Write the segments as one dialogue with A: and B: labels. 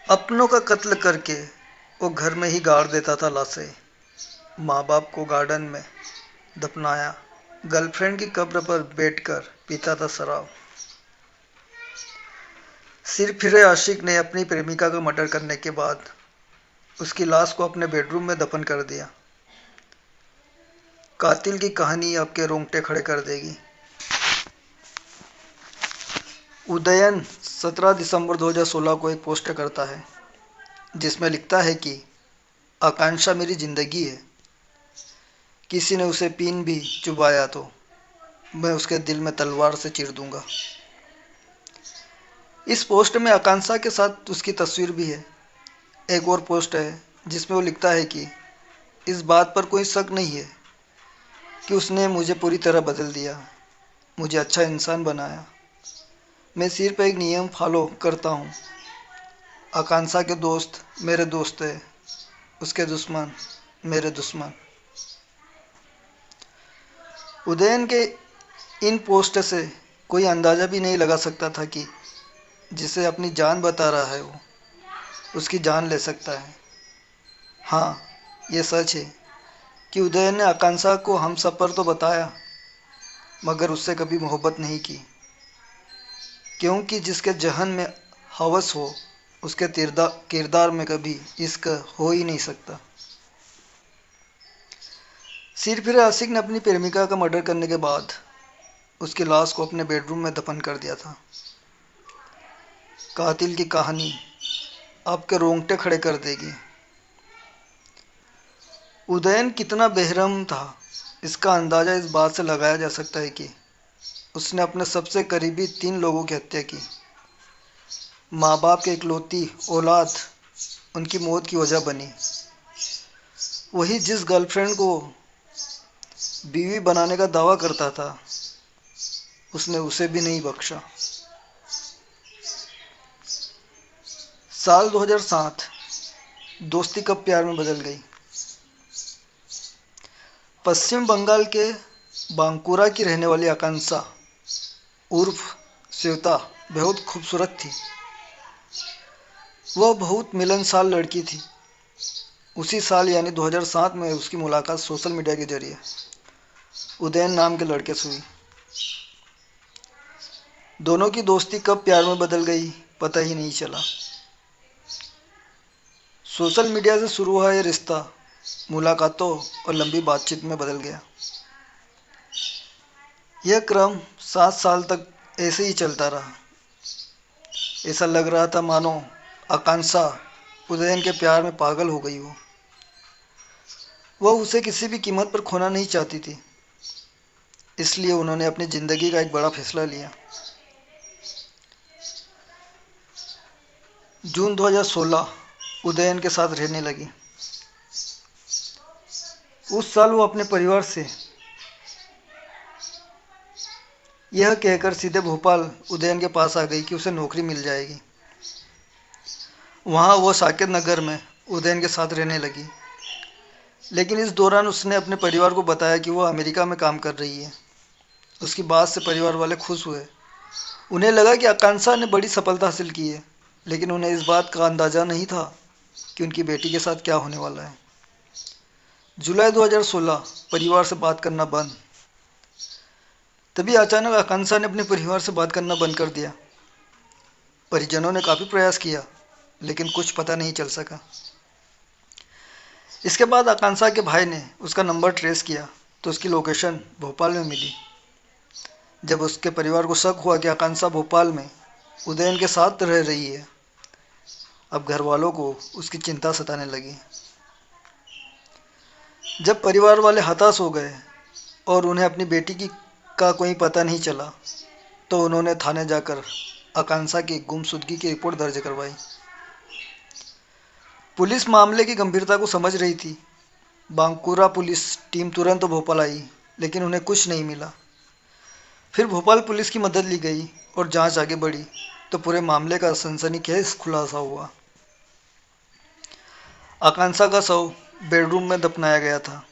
A: अपनों का कत्ल करके वो घर में ही गाड़ देता था लाशें। माँ बाप को गार्डन में दफनाया, गर्लफ्रेंड की कब्र पर बैठकर पीता था शराब। सिर फिरे आशिक ने अपनी प्रेमिका का मर्डर करने के बाद उसकी लाश को अपने बेडरूम में दफन कर दिया। कातिल की कहानी आपके रोंगटे खड़े कर देगी। उदयन 17 दिसंबर 2016 को एक पोस्ट करता है जिसमें लिखता है कि आकांक्षा मेरी जिंदगी है। किसी ने उसे पीन भी चुबाया तो मैं उसके दिल में तलवार से चीर दूंगा। इस पोस्ट में आकांक्षा के साथ उसकी तस्वीर भी है। एक और पोस्ट है जिसमें वो लिखता है कि इस बात पर कोई शक नहीं है कि उसने मुझे पूरी तरह बदल दिया, मुझे अच्छा इंसान बनाया। मैं सिर्फ एक नियम फॉलो करता हूँ। आकांक्षा के दोस्त मेरे दोस्त है, उसके दुश्मन मेरे दुश्मन। उदयन के इन पोस्ट से कोई अंदाज़ा भी नहीं लगा सकता था कि जिसे अपनी जान बता रहा है वो उसकी जान ले सकता है। हाँ, ये सच है कि उदयन ने आकांक्षा को हमसफ़र तो बताया, मगर उससे कभी मोहब्बत नहीं की, क्योंकि जिसके जहन में हवस हो उसके किरदार में कभी इश्क हो ही नहीं सकता। सिर फिरे आशिक ने अपनी प्रेमिका का मर्डर करने के बाद उसकी लाश को अपने बेडरूम में दफन कर दिया था। कातिल की कहानी आपके रोंगटे खड़े कर देगी। उदयन कितना बेरहम था, इसका अंदाज़ा इस बात से लगाया जा सकता है कि उसने अपने सबसे करीबी 3 लोगों की हत्या की। माँ बाप की इकलौती औलाद उनकी मौत की वजह बनी। वही जिस गर्लफ्रेंड को बीवी बनाने का दावा करता था, उसने उसे भी नहीं बख्शा। साल 2007, दोस्ती कब प्यार में बदल गई। पश्चिम बंगाल के बांकुरा की रहने वाली आकांक्षा उर्फ श्वेता बहुत खूबसूरत थी। वह बहुत मिलनसार लड़की थी। उसी साल यानी 2007 में उसकी मुलाकात सोशल मीडिया के जरिए उदयन नाम के लड़के से हुई। दोनों की दोस्ती कब प्यार में बदल गई पता ही नहीं चला। सोशल मीडिया से शुरू हुआ यह रिश्ता मुलाकातों और लंबी बातचीत में बदल गया। यह क्रम 7 साल तक ऐसे ही चलता रहा। ऐसा लग रहा था मानो आकांक्षा उदयन के प्यार में पागल हो गई हो। वह उसे किसी भी कीमत पर खोना नहीं चाहती थी, इसलिए उन्होंने अपनी ज़िंदगी का एक बड़ा फैसला लिया। जून 2016 उदयन के साथ रहने लगी। उस साल वो अपने परिवार से यह कहकर सीधे भोपाल उदयन के पास आ गई कि उसे नौकरी मिल जाएगी। वहाँ वो साकेत नगर में उदयन के साथ रहने लगी, लेकिन इस दौरान उसने अपने परिवार को बताया कि वह अमेरिका में काम कर रही है। उसकी बात से परिवार वाले खुश हुए। उन्हें लगा कि आकांक्षा ने बड़ी सफलता हासिल की है, लेकिन उन्हें इस बात का अंदाज़ा नहीं था कि उनकी बेटी के साथ क्या होने वाला है। जुलाई 2016 परिवार से बात करना बंद। तभी अचानक आकांक्षा ने अपने परिवार से बात करना बंद कर दिया। परिजनों ने काफ़ी प्रयास किया, लेकिन कुछ पता नहीं चल सका। इसके बाद आकांक्षा के भाई ने उसका नंबर ट्रेस किया तो उसकी लोकेशन भोपाल में मिली। जब उसके परिवार को शक हुआ कि आकांक्षा भोपाल में उदयन के साथ रह रही है, अब घर वालों को उसकी चिंता सताने लगी। जब परिवार वाले हताश हो गए और उन्हें अपनी बेटी की का कोई पता नहीं चला, तो उन्होंने थाने जाकर आकांक्षा की गुमशुदगी की रिपोर्ट दर्ज करवाई। पुलिस मामले की गंभीरता को समझ रही थी। बांकुरा पुलिस टीम तुरंत भोपाल आई, लेकिन उन्हें कुछ नहीं मिला। फिर भोपाल पुलिस की मदद ली गई और जांच आगे बढ़ी तो पूरे मामले का सनसनीखेज खुलासा हुआ। आकांक्षा का शव बेडरूम में दफनाया गया था।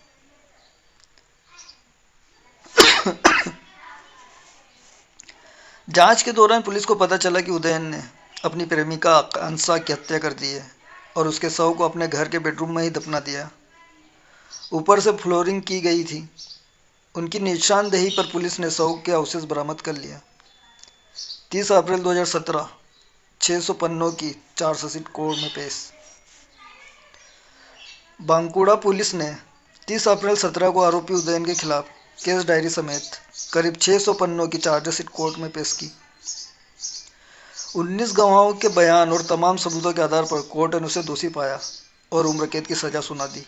A: जांच के दौरान पुलिस को पता चला कि उदयन ने अपनी प्रेमिका आकांक्षा की हत्या कर दी है और उसके शव को अपने घर के बेडरूम में ही दफना दिया। ऊपर से फ्लोरिंग की गई थी। उनकी निशानदेही पर पुलिस ने शव के अवशेष बरामद कर लिया। 30 अप्रैल 2017 600 पन्नों की चार्जशीट कोर्ट में पेश। बांकुड़ा पुलिस ने 30 अप्रैल 17 को आरोपी उदयन के खिलाफ केस डायरी समेत करीब 600 पन्नों की चार्जशीट कोर्ट में पेश की। 19 गवाहों के बयान और तमाम सबूतों के आधार पर कोर्ट ने उसे दोषी पाया और उम्र कैद की सजा सुना दी।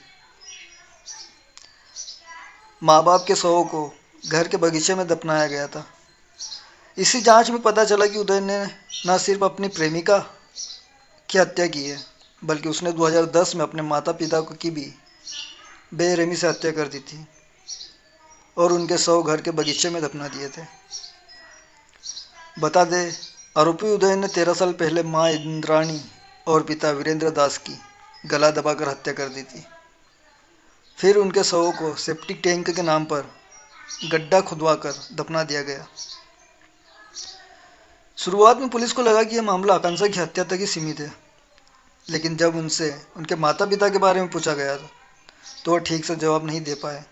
A: माँ बाप के शवों को घर के बगीचे में दफनाया गया था। इसी जांच में पता चला कि उदयन ने न सिर्फ अपनी प्रेमिका की हत्या की है, बल्कि उसने 2010 में अपने माता पिता की भी बेरहमी से हत्या कर दी थी और उनके शव घर के बगीचे में दफना दिए थे। बता दें, आरोपी उदयन ने 13 साल पहले मां इंद्राणी और पिता वीरेंद्र दास की गला दबाकर हत्या कर दी थी। फिर उनके शवों को सेप्टिक टैंक के नाम पर गड्ढा खुदवाकर दफना दिया गया। शुरुआत में पुलिस को लगा कि यह मामला आकांक्षा की हत्या तक ही सीमित है, लेकिन जब उनसे उनके माता पिता के बारे में पूछा गया तो वह ठीक से जवाब नहीं दे पाए।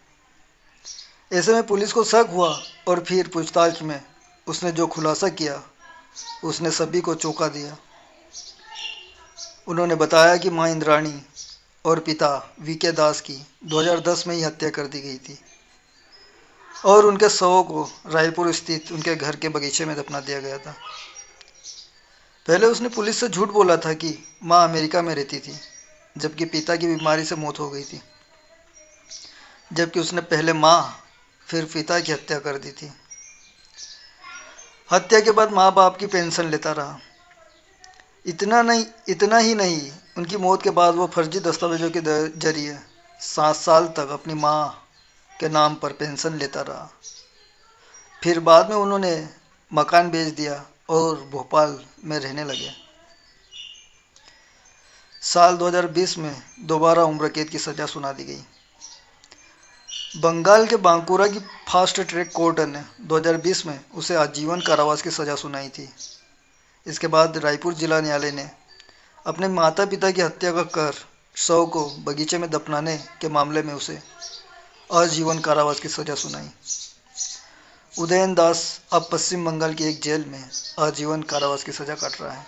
A: ऐसे में पुलिस को शक हुआ और फिर पूछताछ में उसने जो खुलासा किया उसने सभी को चौंका दिया। उन्होंने बताया कि मां इंद्राणी और पिता वीके दास की 2010 में ही हत्या कर दी गई थी और उनके शवों को रायपुर स्थित उनके घर के बगीचे में दफना दिया गया था। पहले उसने पुलिस से झूठ बोला था कि मां अमेरिका में रहती थी, जबकि पिता की बीमारी से मौत हो गई थी, जबकि उसने पहले मां फिर पिता की हत्या कर दी थी। हत्या के बाद माँ बाप की पेंशन लेता रहा। इतना ही नहीं, उनकी मौत के बाद वो फर्जी दस्तावेजों के जरिए 7 साल तक अपनी माँ के नाम पर पेंशन लेता रहा। फिर बाद में उन्होंने मकान बेच दिया और भोपाल में रहने लगे। साल 2020 में दोबारा उम्र कैद की सजा सुना दी गई। बंगाल के बांकुरा की फास्ट ट्रैक कोर्ट ने 2020 में उसे आजीवन कारावास की सजा सुनाई थी। इसके बाद रायपुर जिला न्यायालय ने अपने माता पिता की हत्या कर शव को बगीचे में दफनाने के मामले में उसे आजीवन कारावास की सजा सुनाई। उदयन दास अब पश्चिम बंगाल की एक जेल में आजीवन कारावास की सजा काट रहा है।